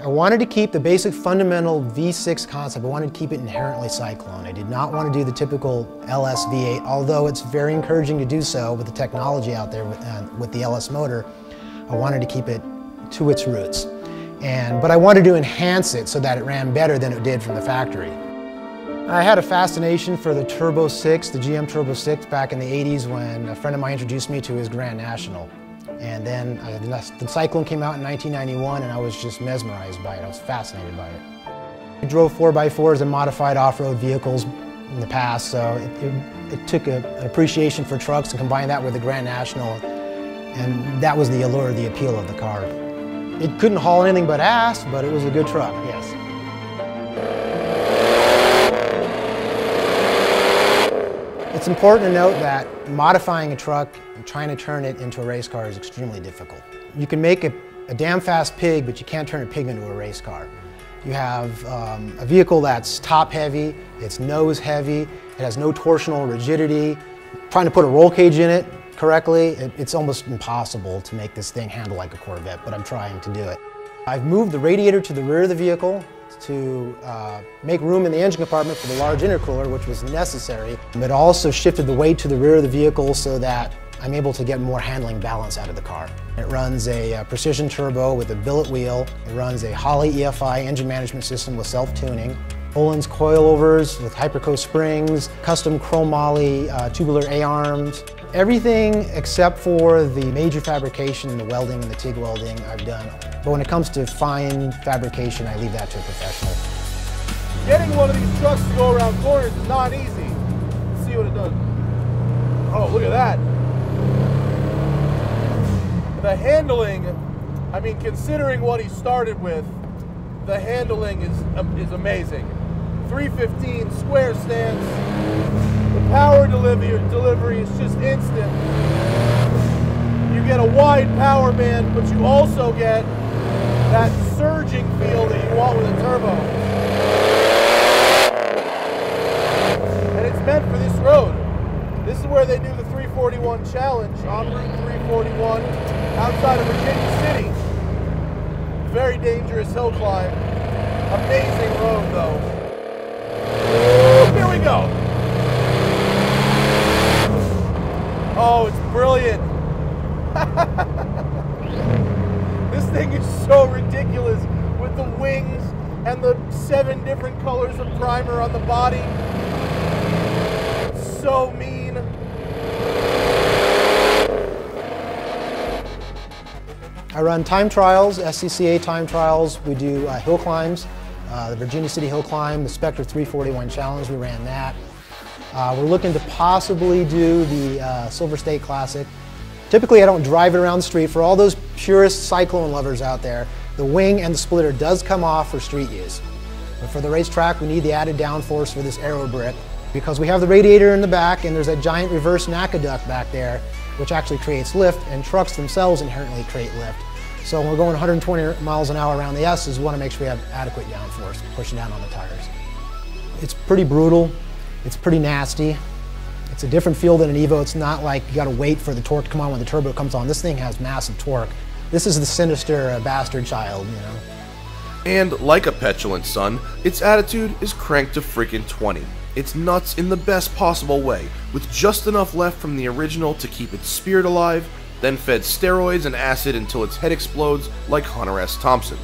I wanted to keep the basic fundamental V6 concept. I wanted to keep it inherently Syclone. I did not want to do the typical LS V8, although it's very encouraging to do so with the technology out there with the LS motor. I wanted to keep it to its roots. But I wanted to enhance it so that it ran better than it did from the factory. I had a fascination for the Turbo 6, the GM Turbo 6 back in the 80s when a friend of mine introduced me to his Grand National. And then the Syclone came out in 1991 and I was just mesmerized by it. I was fascinated by it. I drove 4x4s and modified off-road vehicles in the past, so it took an appreciation for trucks and combined that with the Grand National, and that was the allure, the appeal of the car. It couldn't haul anything but ass, but it was a good truck, yes. It's important to note that modifying a truck and trying to turn it into a race car is extremely difficult. You can make a damn fast pig, but you can't turn a pig into a race car. You have a vehicle that's top heavy, it's nose heavy, it has no torsional rigidity. Trying to put a roll cage in it correctly, it's almost impossible to make this thing handle like a Corvette, but I'm trying to do it. I've moved the radiator to the rear of the vehicle to make room in the engine compartment for the large intercooler, which was necessary, but also shifted the weight to the rear of the vehicle so that I'm able to get more handling balance out of the car. It runs a precision turbo with a billet wheel. It runs a Holley EFI engine management system with self-tuning. Öhlins coilovers with Hyperco springs, custom chromoly tubular A-arms. Everything except for the major fabrication, the welding and the TIG welding I've done. But when it comes to fine fabrication, I leave that to a professional. Getting one of these trucks to go around corners is not easy. Let's see what it does. Oh, look at that. The handling, I mean, considering what he started with, the handling is amazing. 315 square stance. The power delivery is just instant. You get a wide power band, but you also get that surging feel that you want with a turbo. And it's meant for this road. This is where they do the 341 challenge on Route 341 outside of Virginia City. Very dangerous hill climb. Amazing road though. Ooh, here we go. Oh, it's brilliant. This thing is so ridiculous with the wings and the 7 different colors of primer on the body. It's so mean. I run time trials, SCCA time trials. We do hill climbs, the Virginia City Hill Climb, the Spectre 341 Challenge, we ran that. We're looking to possibly do the Silver State Classic. Typically I don't drive it around the street. For all those purist Syclone lovers out there, the wing and the splitter does come off for street use. But for the racetrack, we need the added downforce for this aero brick because we have the radiator in the back and there's a giant reverse NACA duct back there which actually creates lift, and trucks themselves inherently create lift. So when we're going 120 miles an hour around the S's, we want to make sure we have adequate downforce pushing down on the tires. It's pretty brutal. It's pretty nasty. It's a different feel than an Evo. It's not like you got to wait for the torque to come on when the turbo comes on. This thing has massive torque. This is the sinister bastard child, you know. And like a petulant son, its attitude is cranked to freaking 20. It's nuts in the best possible way, with just enough left from the original to keep its spirit alive, then fed steroids and acid until its head explodes like Hunter S. Thompson.